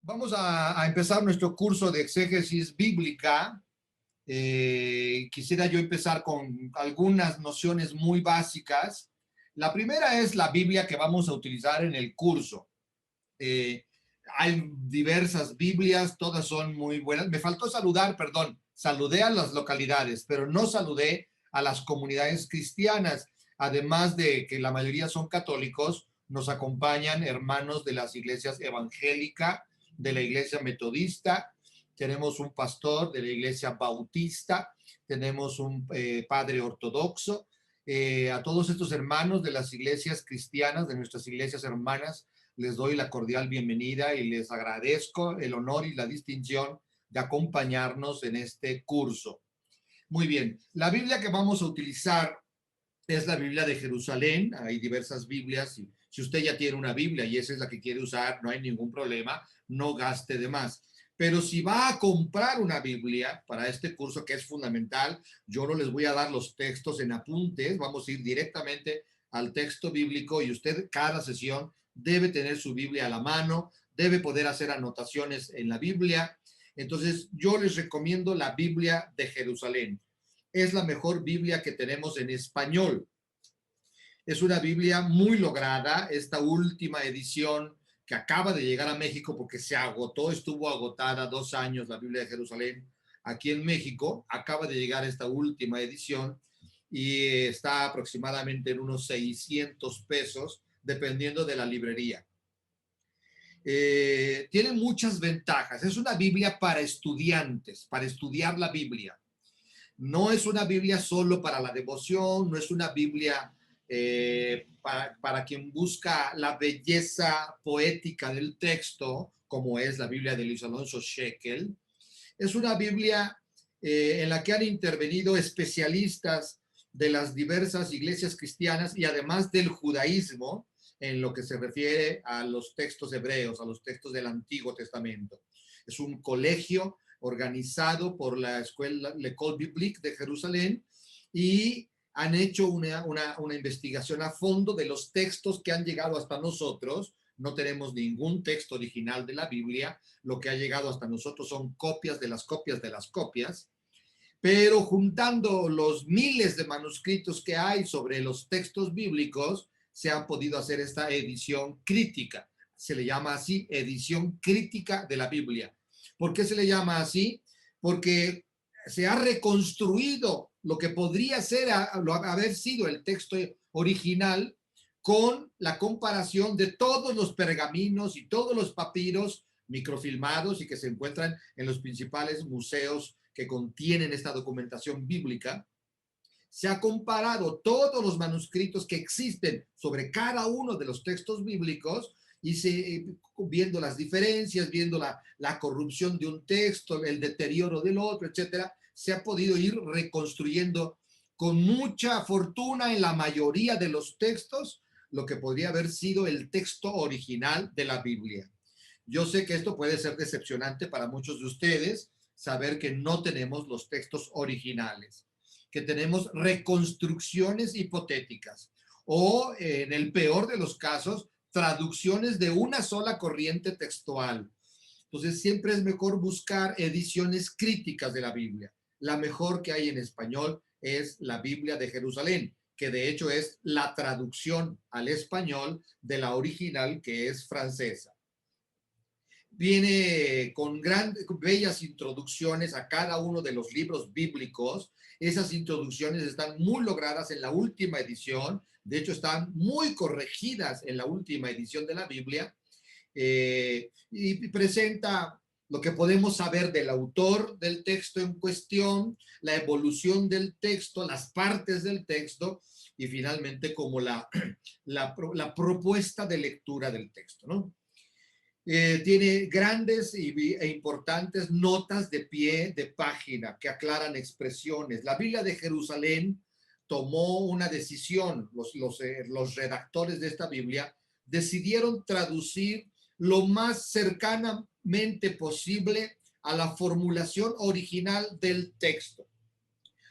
Vamos a empezar nuestro curso de exégesis bíblica. Quisiera yo empezar con algunas nociones muy básicas. La primera es la Biblia que vamos a utilizar en el curso. Hay diversas Biblias, todas son muy buenas. Me faltó saludar, perdón, saludé a las localidades, pero no saludé a las comunidades cristianas. Además de que la mayoría son católicos, nos acompañan hermanos de las iglesias evangélica, de la iglesia metodista, tenemos un pastor de la iglesia bautista, tenemos un padre ortodoxo. A todos estos hermanos de las iglesias cristianas, de nuestras iglesias hermanas, les doy la cordial bienvenida y les agradezco el honor y la distinción de acompañarnos en este curso. Muy bien, la Biblia que vamos a utilizar es la Biblia de Jerusalén. Hay diversas Biblias y si usted ya tiene una Biblia y esa es la que quiere usar, no hay ningún problema, no gaste de más. Pero si va a comprar una Biblia para este curso que es fundamental, yo no les voy a dar los textos en apuntes, vamos a ir directamente al texto bíblico y usted cada sesión debe tener su Biblia a la mano, debe poder hacer anotaciones en la Biblia. Entonces yo les recomiendo la Biblia de Jerusalén. Es la mejor Biblia que tenemos en español. Es una Biblia muy lograda. Esta última edición que acaba de llegar a México porque se agotó, estuvo agotada 2 años la Biblia de Jerusalén aquí en México, acaba de llegar esta última edición y está aproximadamente en unos 600 pesos, dependiendo de la librería. Tiene muchas ventajas. Es una Biblia para estudiantes, para estudiar la Biblia. No es una Biblia solo para la devoción, no es una Biblia para quien busca la belleza poética del texto, como es la Biblia de Luis Alonso Shekel. Es una Biblia en la que han intervenido especialistas de las diversas iglesias cristianas y además del judaísmo en lo que se refiere a los textos hebreos, a los textos del Antiguo Testamento. Es un colegio organizado por la escuela L'École Biblique de Jerusalén y han hecho una investigación a fondo de los textos que han llegado hasta nosotros. No tenemos ningún texto original de la Biblia, lo que ha llegado hasta nosotros son copias de las copias de las copias, pero juntando los miles de manuscritos que hay sobre los textos bíblicos, se ha podido hacer esta edición crítica. Se le llama así, edición crítica de la Biblia. ¿Por qué se le llama así? Porque se ha reconstruido lo que podría ser haber sido el texto original con la comparación de todos los pergaminos y todos los papiros microfilmados y que se encuentran en los principales museos que contienen esta documentación bíblica. Se ha comparado todos los manuscritos que existen sobre cada uno de los textos bíblicos y viendo las diferencias, viendo la corrupción de un texto, el deterioro del otro, etcétera, se ha podido ir reconstruyendo con mucha fortuna en la mayoría de los textos lo que podría haber sido el texto original de la Biblia. Yo sé que esto puede ser decepcionante para muchos de ustedes, saber que no tenemos los textos originales, que tenemos reconstrucciones hipotéticas o, en el peor de los casos, traducciones de una sola corriente textual. Entonces, siempre es mejor buscar ediciones críticas de la Biblia. La mejor que hay en español es la Biblia de Jerusalén, que de hecho es la traducción al español de la original, que es francesa. Viene con bellas introducciones a cada uno de los libros bíblicos. Esas introducciones están muy logradas en la última edición. De hecho, están muy corregidas en la última edición de la Biblia. Y presenta lo que podemos saber del autor del texto en cuestión, la evolución del texto, las partes del texto y finalmente como la propuesta de lectura del texto, ¿no? Tiene grandes e importantes notas de pie de página que aclaran expresiones. La Biblia de Jerusalén tomó una decisión, los redactores de esta Biblia decidieron traducir lo más cercanamente posible a la formulación original del texto.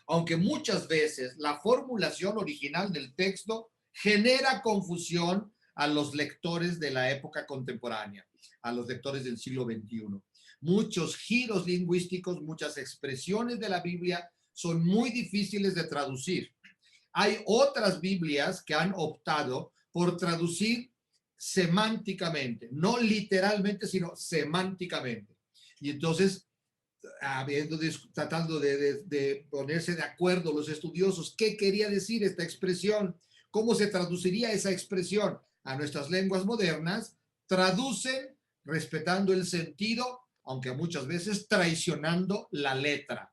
Aunque muchas veces la formulación original del texto genera confusión a los lectores de la época contemporánea, a los lectores del siglo XXI. Muchos giros lingüísticos, muchas expresiones de la Biblia son muy difíciles de traducir. Hay otras Biblias que han optado por traducir semánticamente, no literalmente, sino semánticamente. Y entonces, tratando de ponerse de acuerdo los estudiosos, ¿qué quería decir esta expresión? ¿Cómo se traduciría esa expresión a nuestras lenguas modernas? Traducen respetando el sentido, aunque muchas veces traicionando la letra.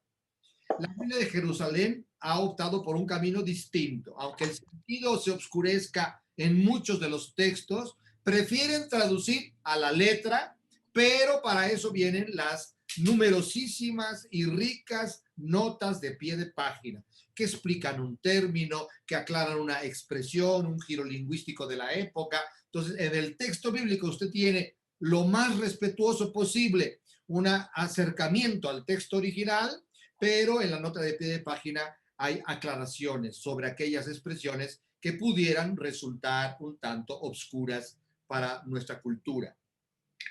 La Biblia de Jerusalén ha optado por un camino distinto. Aunque el sentido se oscurezca en muchos de los textos, prefieren traducir a la letra, pero para eso vienen las numerosísimas y ricas notas de pie de página que explican un término, que aclaran una expresión, un giro lingüístico de la época. Entonces, en el texto bíblico usted tiene lo más respetuoso posible, un acercamiento al texto original, pero en la nota de pie de página hay aclaraciones sobre aquellas expresiones que pudieran resultar un tanto obscuras para nuestra cultura.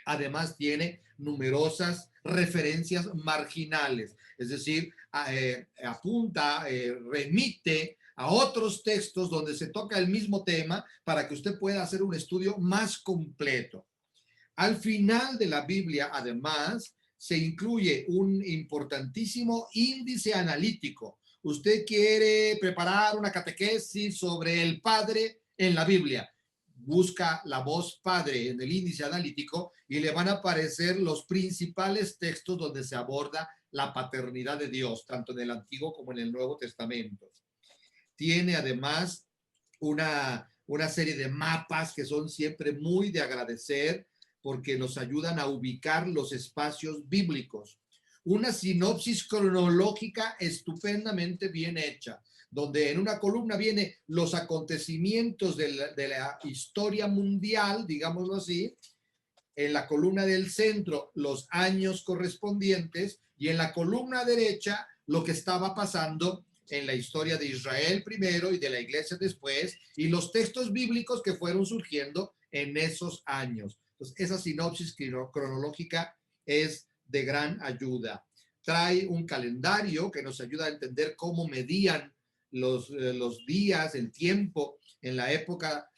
Además, tiene numerosas referencias marginales, es decir, apunta, remite a otros textos donde se toca el mismo tema para que usted pueda hacer un estudio más completo. Al final de la Biblia, además, se incluye un importantísimo índice analítico. Usted quiere preparar una catequesis sobre el Padre en la Biblia. Busca la voz Padre en el índice analítico y le van a aparecer los principales textos donde se aborda la paternidad de Dios, tanto en el Antiguo como en el Nuevo Testamento. Tiene además una serie de mapas que son siempre muy de agradecer, porque nos ayudan a ubicar los espacios bíblicos. Una sinopsis cronológica estupendamente bien hecha, donde en una columna viene los acontecimientos de la historia mundial, digámoslo así, en la columna del centro los años correspondientes y en la columna derecha lo que estaba pasando en la historia de Israel primero y de la iglesia después, y los textos bíblicos que fueron surgiendo en esos años. Entonces, esa sinopsis cronológica es de gran ayuda. Trae un calendario que nos ayuda a entender cómo medían los días, el tiempo en la época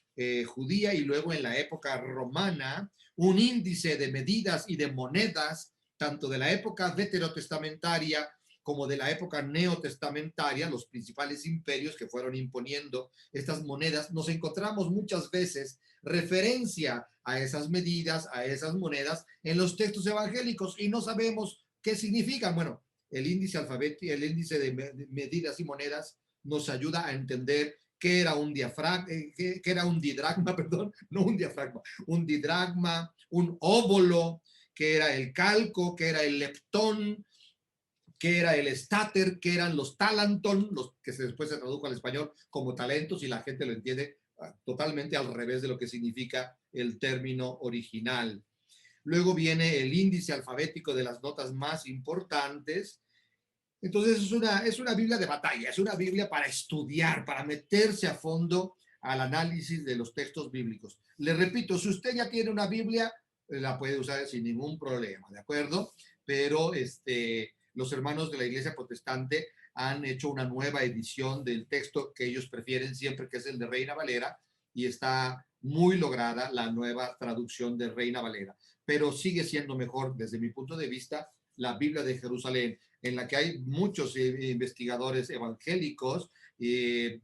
judía y luego en la época romana, un índice de medidas y de monedas, tanto de la época veterotestamentaria como de la época neotestamentaria, los principales imperios que fueron imponiendo estas monedas. Nos encontramos muchas veces referencia a esas medidas, a esas monedas en los textos evangélicos y no sabemos qué significan. Bueno, el índice alfabético, el índice de medidas y monedas nos ayuda a entender qué era un diafragma, qué era un didragma, perdón, no un diafragma, un didragma, un óbolo, qué era el calco, qué era el leptón, qué era el estáter, qué eran los talanton, los que después se tradujo al español como talentos y la gente lo entiende totalmente al revés de lo que significa el término original. Luego viene el índice alfabético de las notas más importantes. Entonces es una Biblia de batalla, es una Biblia para estudiar, para meterse a fondo al análisis de los textos bíblicos. Le repito, si usted ya tiene una Biblia, la puede usar sin ningún problema, ¿de acuerdo? Pero los hermanos de la Iglesia Protestante han hecho una nueva edición del texto que ellos prefieren siempre, que es el de Reina Valera, y está muy lograda la nueva traducción de Reina Valera, pero sigue siendo mejor desde mi punto de vista la Biblia de Jerusalén, en la que hay muchos investigadores evangélicos y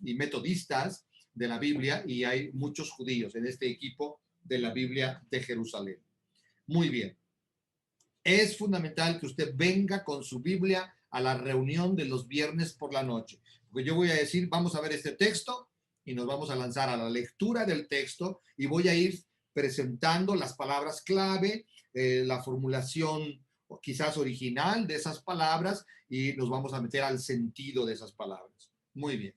metodistas de la Biblia, y hay muchos judíos en este equipo de la Biblia de Jerusalén. Muy bien. Es fundamental que usted venga con su Biblia a la reunión de los viernes por la noche, porque yo voy a decir, vamos a ver este texto y nos vamos a lanzar a la lectura del texto y voy a ir presentando las palabras clave, la formulación quizás original de esas palabras y nos vamos a meter al sentido de esas palabras. Muy bien.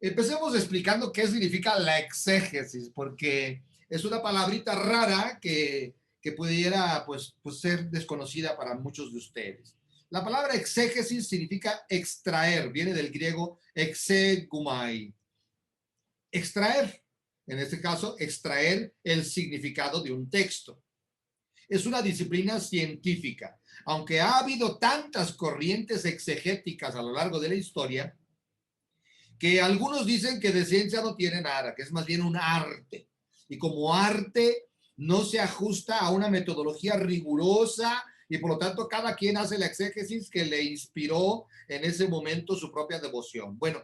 Empecemos explicando qué significa la exégesis, porque es una palabrita rara que pudiera pues ser desconocida para muchos de ustedes. La palabra exégesis significa extraer, viene del griego exegumai, extraer, en este caso, extraer el significado de un texto. Es una disciplina científica. Aunque ha habido tantas corrientes exegéticas a lo largo de la historia, que algunos dicen que de ciencia no tiene nada, que es más bien un arte. Y como arte no se ajusta a una metodología rigurosa y por lo tanto cada quien hace la exégesis que le inspiró en ese momento su propia devoción. Bueno,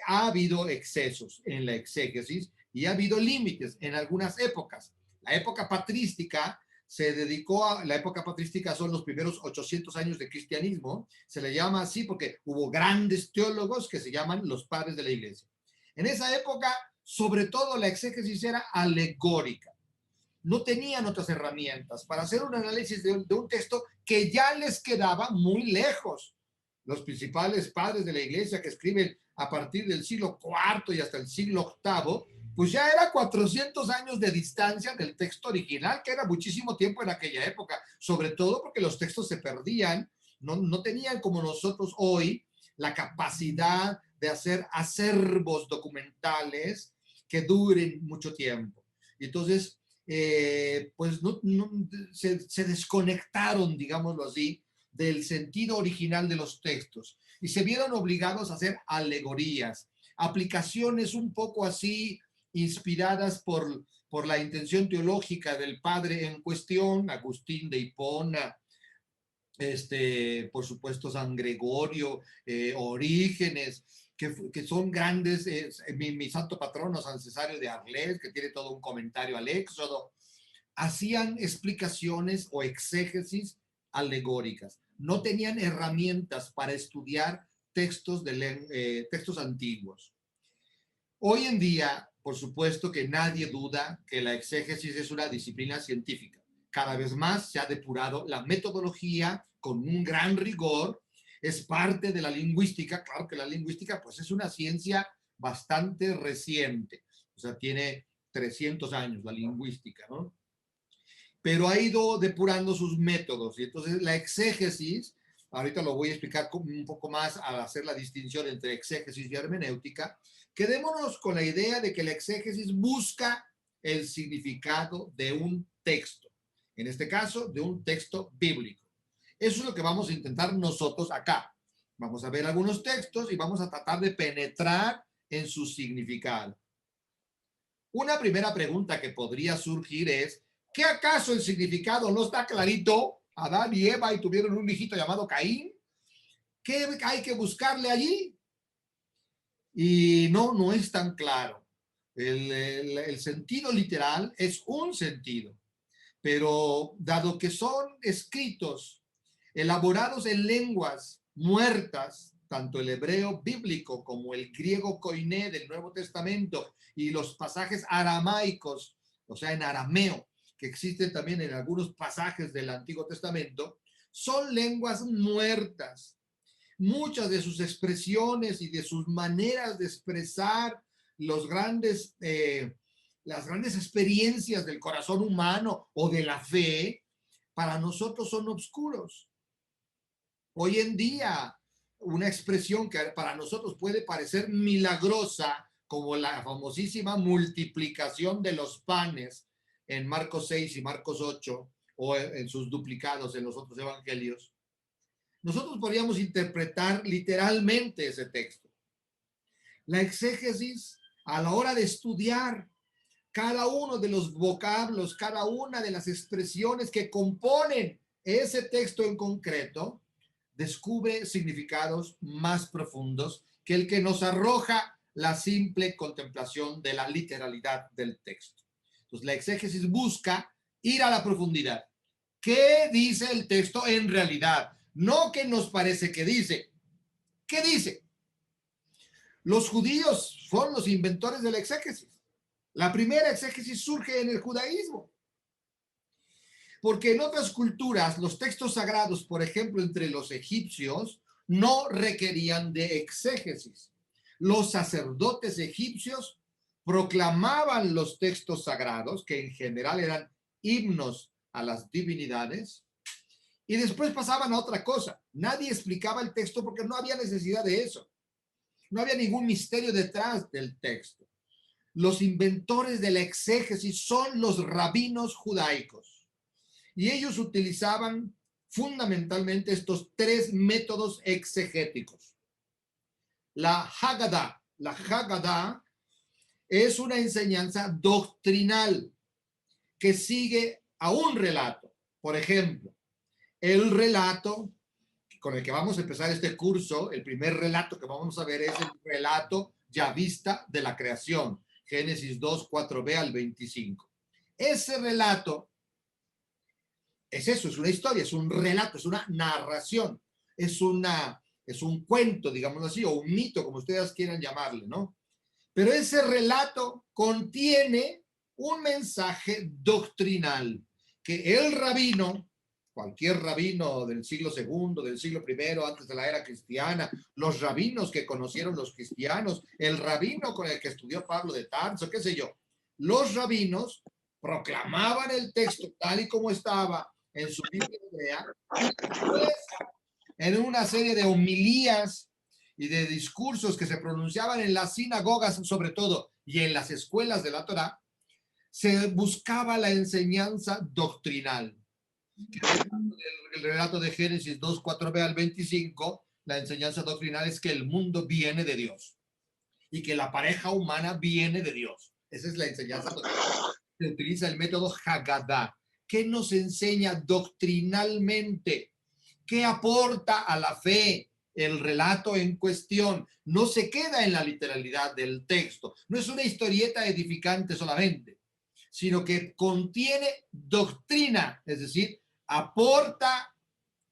ha habido excesos en la exégesis y ha habido límites en algunas épocas. La época patrística la época patrística son los primeros 800 años de cristianismo, se le llama así porque hubo grandes teólogos que se llaman los padres de la iglesia. En esa época, sobre todo la exégesis era alegórica. No tenían otras herramientas para hacer un análisis de un texto que ya les quedaba muy lejos. Los principales padres de la iglesia que escriben a partir del siglo IV y hasta el siglo VIII, pues ya era 400 años de distancia del texto original, que era muchísimo tiempo en aquella época, sobre todo porque los textos se perdían, no tenían como nosotros hoy la capacidad de hacer acervos documentales que duren mucho tiempo. Entonces, pues se desconectaron, digámoslo así, del sentido original de los textos y se vieron obligados a hacer alegorías, aplicaciones un poco así inspiradas por la intención teológica del padre en cuestión, Agustín de Hipona, por supuesto San Gregorio, Orígenes, que son grandes, mi santo patrono San Cesario de Arles, que tiene todo un comentario al Éxodo, hacían explicaciones o exégesis alegóricas. No tenían herramientas para estudiar textos antiguos. Hoy en día, por supuesto que nadie duda que la exégesis es una disciplina científica. Cada vez más se ha depurado la metodología con un gran rigor. Es parte de la lingüística. Claro que la lingüística pues es una ciencia bastante reciente. O sea, tiene 300 años la lingüística, ¿no? Pero ha ido depurando sus métodos. Y entonces la exégesis, ahorita lo voy a explicar un poco más al hacer la distinción entre exégesis y hermenéutica, quedémonos con la idea de que la exégesis busca el significado de un texto, en este caso de un texto bíblico. Eso es lo que vamos a intentar nosotros acá. Vamos a ver algunos textos y vamos a tratar de penetrar en su significado. Una primera pregunta que podría surgir es, ¿qué acaso el significado no está clarito? Adán y Eva y tuvieron un hijito llamado Caín. ¿Qué hay que buscarle allí? Y no es tan claro. El sentido literal es un sentido, pero dado que son escritos elaborados en lenguas muertas, tanto el hebreo bíblico como el griego koiné del Nuevo Testamento y los pasajes aramaicos, o sea, en arameo, que existen también en algunos pasajes del Antiguo Testamento, son lenguas muertas. Muchas de sus expresiones y de sus maneras de expresar los las grandes experiencias del corazón humano o de la fe, para nosotros son obscuros. Hoy en día, una expresión que para nosotros puede parecer milagrosa, como la famosísima multiplicación de los panes en Marcos 6 y Marcos 8, o en sus duplicados en los otros evangelios, nosotros podríamos interpretar literalmente ese texto. La exégesis, a la hora de estudiar cada uno de los vocablos, cada una de las expresiones que componen ese texto en concreto, descubre significados más profundos que el que nos arroja la simple contemplación de la literalidad del texto. Entonces, la exégesis busca ir a la profundidad. ¿Qué dice el texto en realidad? No qué nos parece que dice. ¿Qué dice? Los judíos son los inventores de la exégesis. La primera exégesis surge en el judaísmo. Porque en otras culturas, los textos sagrados, por ejemplo, entre los egipcios, no requerían de exégesis. Los sacerdotes egipcios proclamaban los textos sagrados, que en general eran himnos a las divinidades, y después pasaban a otra cosa. Nadie explicaba el texto porque no había necesidad de eso. No había ningún misterio detrás del texto. Los inventores de la exégesis son los rabinos judaicos, y ellos utilizaban fundamentalmente estos tres métodos exegéticos. La Haggadah. La Haggadah es una enseñanza doctrinal que sigue a un relato. Por ejemplo, el relato con el que vamos a empezar este curso, el primer relato que vamos a ver es el relato yavista de la creación, Génesis 2, 4b al 25. Ese relato es eso, es una historia, es un relato, es una narración, es un cuento, digámoslo así, o un mito, como ustedes quieran llamarle, ¿no? Pero ese relato contiene un mensaje doctrinal que el rabino, cualquier rabino del siglo segundo, del siglo primero, antes de la era cristiana, los rabinos que conocieron los cristianos, el rabino con el que estudió Pablo de Tarso, qué sé yo, los rabinos proclamaban el texto tal y como estaba en su Biblia hebrea, en una serie de homilías y de discursos que se pronunciaban en las sinagogas, sobre todo, y en las escuelas de la Torá, se buscaba la enseñanza doctrinal. El relato de Génesis 2, 4b al 25, la enseñanza doctrinal es que el mundo viene de Dios y que la pareja humana viene de Dios. Esa es la enseñanza doctrinal. Se utiliza el método Haggadah. ¿Qué nos enseña doctrinalmente? ¿Qué aporta a la fe el relato en cuestión? No se queda en la literalidad del texto. No es una historieta edificante solamente, sino que contiene doctrina, es decir, aporta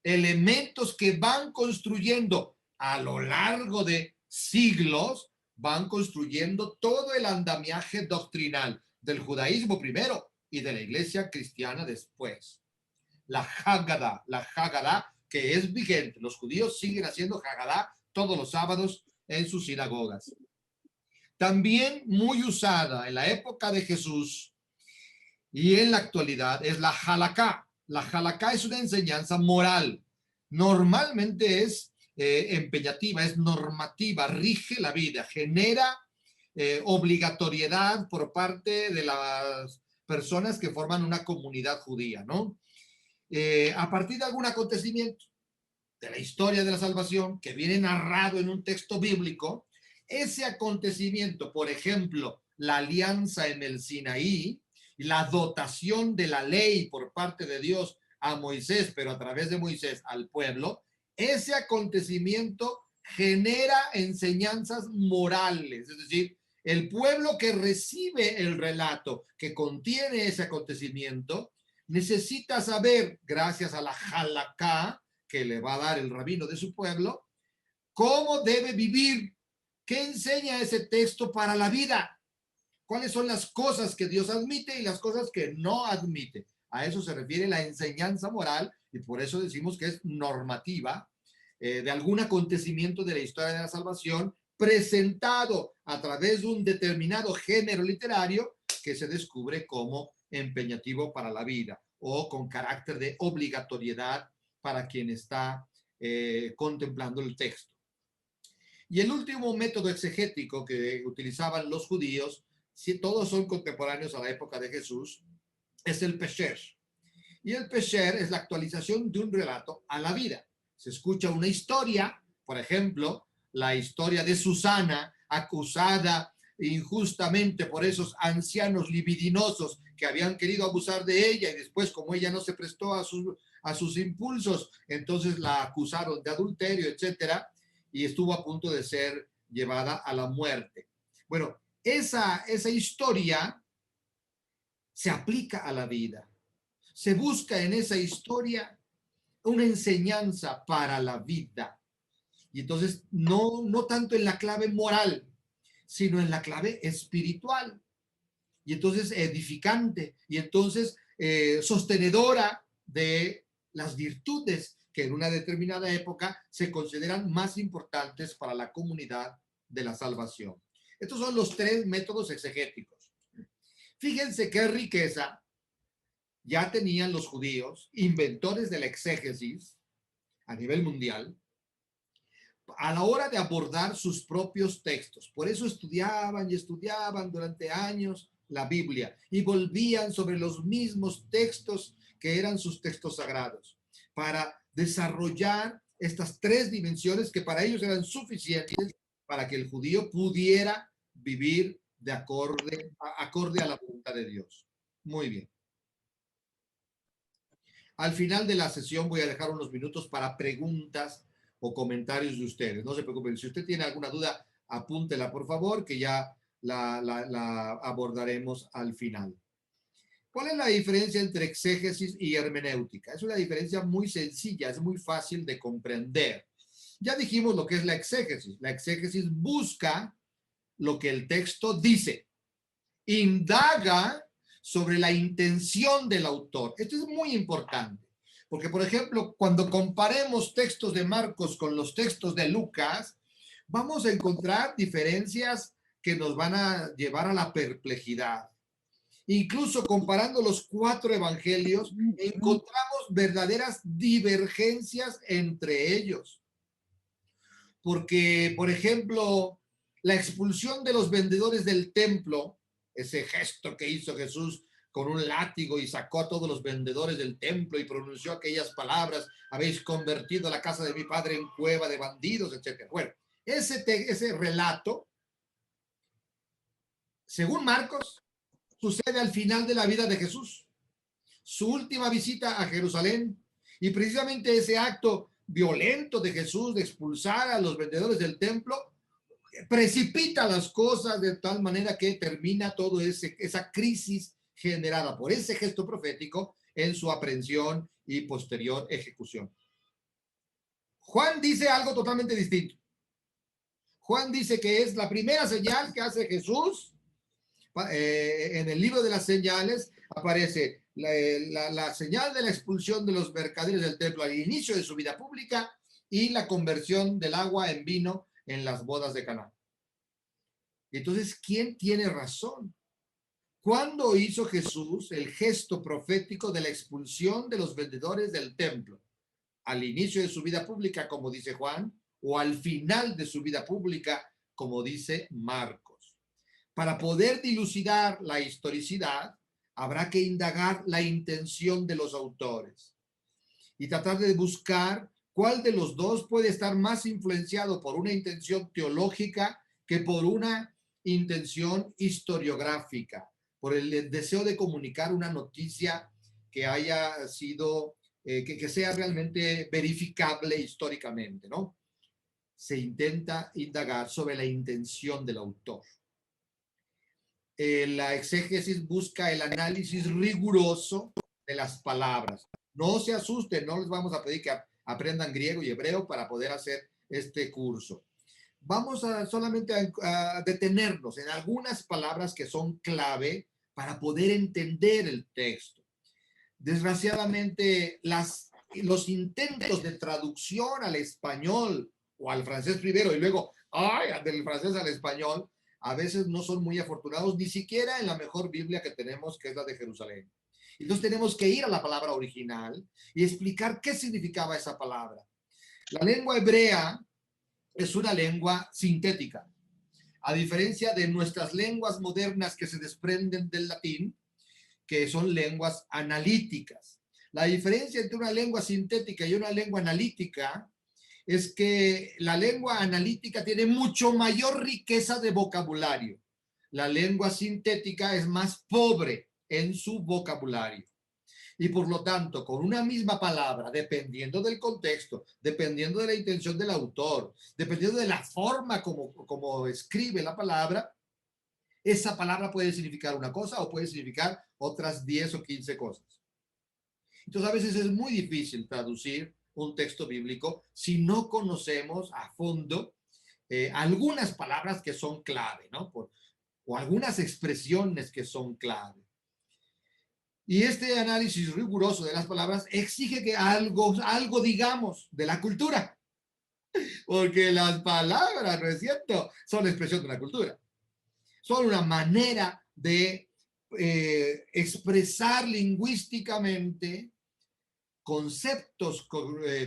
elementos que van construyendo a lo largo de siglos, van construyendo todo el andamiaje doctrinal del judaísmo primero y de la iglesia cristiana después. La Haggadah que es vigente. Los judíos siguen haciendo Haggadah todos los sábados en sus sinagogas. También muy usada en la época de Jesús y en la actualidad es la Halaká. La Halaká es una enseñanza moral. Normalmente es empeñativa, es normativa, rige la vida, genera obligatoriedad por parte de las personas que forman una comunidad judía, ¿no? A partir de algún acontecimiento de la historia de la salvación que viene narrado en un texto bíblico, ese acontecimiento, por ejemplo, la alianza en el Sinaí, la dotación de la ley por parte de Dios a Moisés, pero a través de Moisés al pueblo, ese acontecimiento genera enseñanzas morales, es decir, el pueblo que recibe el relato que contiene ese acontecimiento necesita saber, gracias a la Halaká que le va a dar el rabino de su pueblo, cómo debe vivir, qué enseña ese texto para la vida, cuáles son las cosas que Dios admite y las cosas que no admite. A eso se refiere la enseñanza moral y por eso decimos que es normativa de algún acontecimiento de la historia de la salvación presentado a través de un determinado género literario que se descubre como empeñativo para la vida o con carácter de obligatoriedad para quien está contemplando el texto. Y el último método exegético que utilizaban los judíos, si todos son contemporáneos a la época de Jesús, es el pesher. Y el pesher es la actualización de un relato a la vida. Se escucha una historia, por ejemplo, la historia de Susana, acusada injustamente por esos ancianos libidinosos que habían querido abusar de ella y después, como ella no se prestó a sus impulsos, entonces la acusaron de adulterio, etcétera, y estuvo a punto de ser llevada a la muerte. Bueno, esa historia se aplica a la vida. Se busca en esa historia una enseñanza para la vida. Y entonces no tanto en la clave moral, sino en la clave espiritual. Y entonces edificante. Y entonces sostenedora de las virtudes que en una determinada época se consideran más importantes para la comunidad de la salvación. Estos son los tres métodos exegéticos. Fíjense qué riqueza ya tenían los judíos, inventores de la exégesis a nivel mundial, a la hora de abordar sus propios textos. Por eso estudiaban y estudiaban durante años la Biblia y volvían sobre los mismos textos que eran sus textos sagrados para desarrollar estas tres dimensiones que para ellos eran suficientes para que el judío pudiera vivir de acorde a la voluntad de Dios. Muy bien. Al final de la sesión voy a dejar unos minutos para preguntas o comentarios de ustedes. No se preocupen, si usted tiene alguna duda, apúntela por favor, que ya la abordaremos al final. ¿Cuál es la diferencia entre exégesis y hermenéutica? Es una diferencia muy sencilla, es muy fácil de comprender. Ya dijimos lo que es la exégesis. La exégesis busca lo que el texto dice, indaga sobre la intención del autor. Esto es muy importante, porque por ejemplo, cuando comparemos textos de Marcos con los textos de Lucas, vamos a encontrar diferencias que nos van a llevar a la perplejidad. Incluso comparando los 4 evangelios, encontramos verdaderas divergencias entre ellos. Porque, por ejemplo, la expulsión de los vendedores del templo, ese gesto que hizo Jesús con un látigo y sacó a todos los vendedores del templo y pronunció aquellas palabras: habéis convertido la casa de mi padre en cueva de bandidos, etc. Bueno, ese relato, según Marcos, sucede al final de la vida de Jesús, su última visita a Jerusalén, y precisamente ese acto violento de Jesús de expulsar a los vendedores del templo precipita las cosas de tal manera que termina toda esa crisis generada por ese gesto profético en su aprehensión y posterior ejecución. Juan dice algo totalmente distinto. Juan dice que es la primera señal que hace Jesús. En el libro de las señales aparece la señal de la expulsión de los mercaderes del templo al inicio de su vida pública y la conversión del agua en vino en las bodas de Caná. Entonces, ¿quién tiene razón? ¿Cuándo hizo Jesús el gesto profético de la expulsión de los vendedores del templo? ¿Al inicio de su vida pública, como dice Juan, o al final de su vida pública, como dice Marcos? Para poder dilucidar la historicidad, habrá que indagar la intención de los autores y tratar de buscar cuál de los dos puede estar más influenciado por una intención teológica que por una intención historiográfica, por el deseo de comunicar una noticia que haya sido, que sea realmente verificable históricamente, ¿no? Se intenta indagar sobre la intención del autor. La exégesis busca el análisis riguroso de las palabras. No se asusten, no les vamos a pedir que aprendan griego y hebreo para poder hacer este curso. Vamos solamente a detenernos en algunas palabras que son clave para poder entender el texto. Desgraciadamente, los intentos de traducción al español o al francés primero y luego del francés al español a veces no son muy afortunados, ni siquiera en la mejor Biblia que tenemos, que es la de Jerusalén. Entonces tenemos que ir a la palabra original y explicar qué significaba esa palabra. La lengua hebrea es una lengua sintética. A diferencia de nuestras lenguas modernas que se desprenden del latín, que son lenguas analíticas. La diferencia entre una lengua sintética y una lengua analítica es que la lengua analítica tiene mucho mayor riqueza de vocabulario. La lengua sintética es más pobre en su vocabulario. Y por lo tanto, con una misma palabra, dependiendo del contexto, dependiendo de la intención del autor, dependiendo de la forma como escribe la palabra, esa palabra puede significar una cosa o puede significar otras 10 o 15 cosas. Entonces, a veces es muy difícil traducir un texto bíblico si no conocemos a fondo algunas palabras que son clave, ¿no? O algunas expresiones que son clave. Y este análisis riguroso de las palabras exige que algo digamos de la cultura, porque las palabras, ¿no es cierto?, son la expresión de la cultura. Son una manera de expresar lingüísticamente conceptos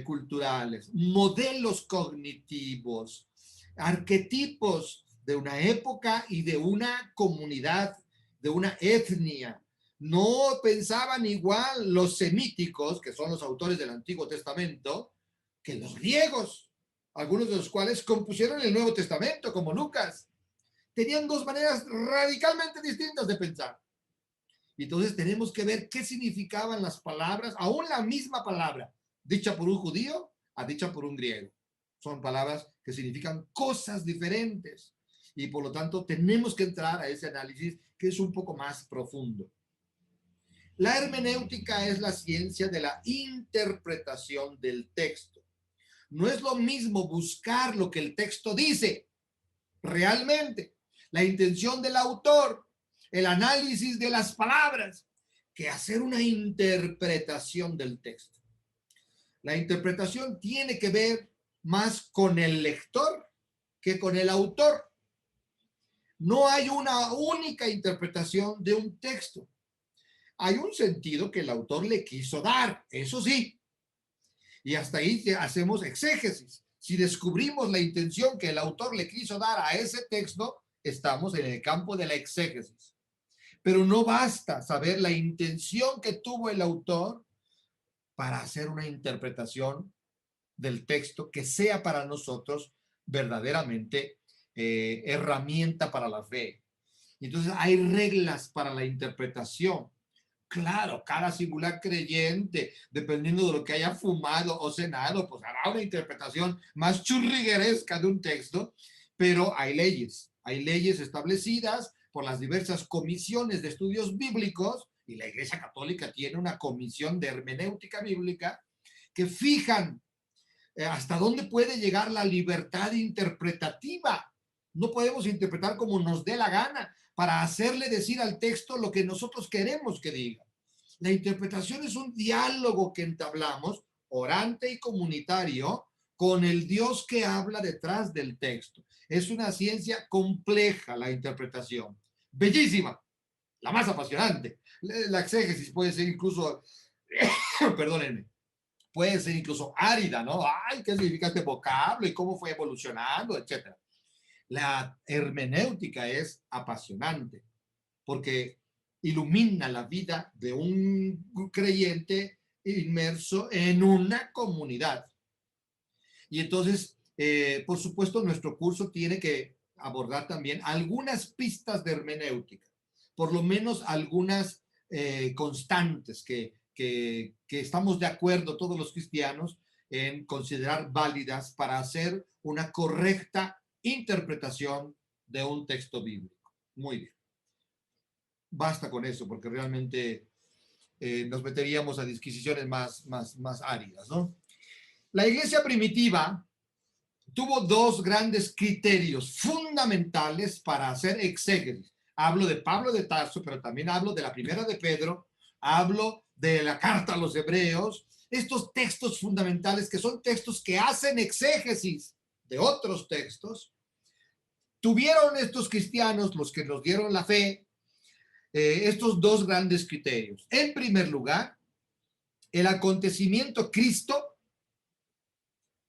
culturales, modelos cognitivos, arquetipos de una época y de una comunidad, de una etnia. No pensaban igual los semíticos, que son los autores del Antiguo Testamento, que los griegos, algunos de los cuales compusieron el Nuevo Testamento, como Lucas. Tenían dos maneras radicalmente distintas de pensar. Entonces tenemos que ver qué significaban las palabras, aún la misma palabra, dicha por un judío a dicha por un griego. Son palabras que significan cosas diferentes. Y por lo tanto tenemos que entrar a ese análisis que es un poco más profundo. La hermenéutica es la ciencia de la interpretación del texto. No es lo mismo buscar lo que el texto dice realmente, la intención del autor, el análisis de las palabras, que hacer una interpretación del texto. La interpretación tiene que ver más con el lector que con el autor. No hay una única interpretación de un texto. Hay un sentido que el autor le quiso dar, eso sí. Y hasta ahí hacemos exégesis. Si descubrimos la intención que el autor le quiso dar a ese texto, estamos en el campo de la exégesis. Pero no basta saber la intención que tuvo el autor para hacer una interpretación del texto que sea para nosotros verdaderamente herramienta para la fe. Entonces hay reglas para la interpretación. Claro, cada singular creyente, dependiendo de lo que haya fumado o cenado, pues hará una interpretación más churrigueresca de un texto, pero hay leyes establecidas por las diversas comisiones de estudios bíblicos, y la Iglesia Católica tiene una comisión de hermenéutica bíblica que fijan hasta dónde puede llegar la libertad interpretativa. No podemos interpretar como nos dé la gana para hacerle decir al texto lo que nosotros queremos que diga. La interpretación es un diálogo que entablamos, orante y comunitario, con el Dios que habla detrás del texto. Es una ciencia compleja la interpretación, bellísima, la más apasionante. La exégesis puede ser incluso, perdónenme, puede ser incluso árida, ¿no? Ay, ¿qué significa este vocablo y cómo fue evolucionando, etcétera? La hermenéutica es apasionante porque ilumina la vida de un creyente inmerso en una comunidad. Y entonces, por supuesto, nuestro curso tiene que abordar también algunas pistas de hermenéutica, por lo menos algunas constantes que estamos de acuerdo todos los cristianos en considerar válidas para hacer una correcta interpretación de un texto bíblico. Muy bien. Basta con eso, porque realmente nos meteríamos a disquisiciones más áridas, ¿no? La iglesia primitiva tuvo dos grandes criterios fundamentales para hacer exégesis. Hablo de Pablo de Tarso, pero también hablo de la primera de Pedro, hablo de la carta a los hebreos, estos textos fundamentales que son textos que hacen exégesis de otros textos. Tuvieron estos cristianos, los que nos dieron la fe, estos dos grandes criterios. En primer lugar, el acontecimiento Cristo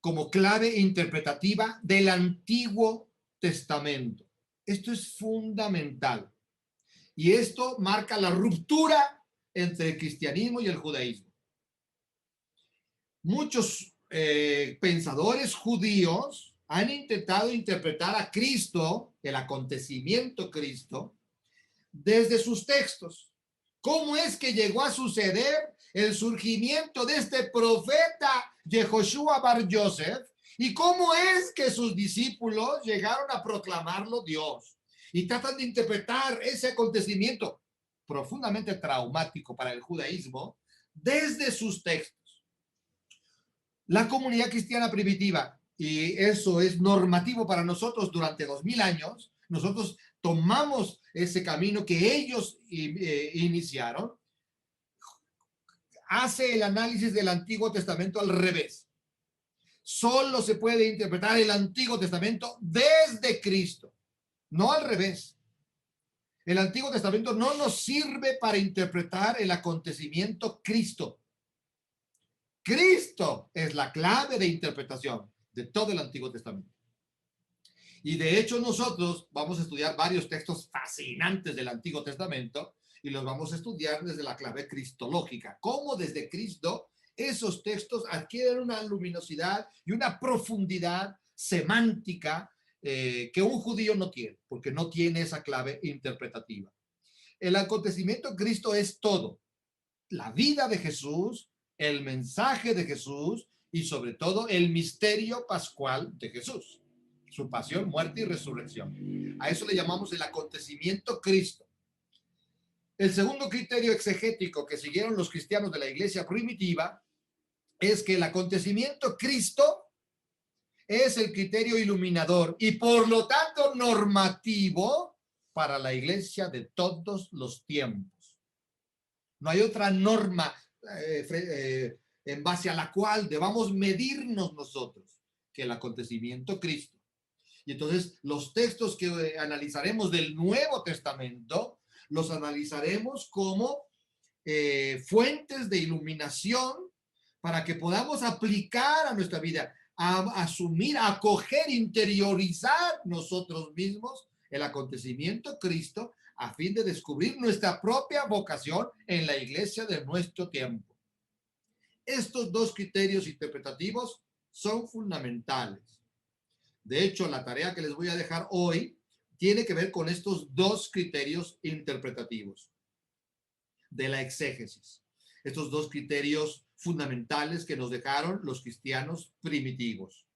como clave interpretativa del Antiguo Testamento. Esto es fundamental. Y esto marca la ruptura entre el cristianismo y el judaísmo. Muchos pensadores judíos han intentado interpretar a Cristo, el acontecimiento Cristo, desde sus textos. ¿Cómo es que llegó a suceder el surgimiento de este profeta Yehoshua Bar Yosef? ¿Y cómo es que sus discípulos llegaron a proclamarlo Dios? Y tratan de interpretar ese acontecimiento profundamente traumático para el judaísmo desde sus textos. La comunidad cristiana primitiva, y eso es normativo para nosotros durante 2000 años, nosotros tomamos ese camino que ellos iniciaron, hace el análisis del Antiguo Testamento al revés. Solo se puede interpretar el Antiguo Testamento desde Cristo, no al revés. El Antiguo Testamento no nos sirve para interpretar el acontecimiento Cristo. Cristo es la clave de interpretación de todo el Antiguo Testamento. Y de hecho nosotros vamos a estudiar varios textos fascinantes del Antiguo Testamento y los vamos a estudiar desde la clave cristológica. Cómo desde Cristo esos textos adquieren una luminosidad y una profundidad semántica que un judío no tiene, porque no tiene esa clave interpretativa. El acontecimiento Cristo es todo. La vida de Jesús, el mensaje de Jesús y sobre todo el misterio pascual de Jesús, su pasión, muerte y resurrección. A eso le llamamos el acontecimiento Cristo. El segundo criterio exegético que siguieron los cristianos de la iglesia primitiva es que el acontecimiento Cristo es el criterio iluminador y por lo tanto normativo para la iglesia de todos los tiempos. No hay otra norma en base a la cual debamos medirnos nosotros que el acontecimiento Cristo. Y entonces los textos que analizaremos del Nuevo Testamento los analizaremos como fuentes de iluminación para que podamos aplicar a nuestra vida, a asumir, a acoger, interiorizar nosotros mismos el acontecimiento Cristo a fin de descubrir nuestra propia vocación en la iglesia de nuestro tiempo. Estos dos criterios interpretativos son fundamentales. De hecho, la tarea que les voy a dejar hoy tiene que ver con estos dos criterios interpretativos de la exégesis. Estos dos criterios fundamentales que nos dejaron los cristianos primitivos.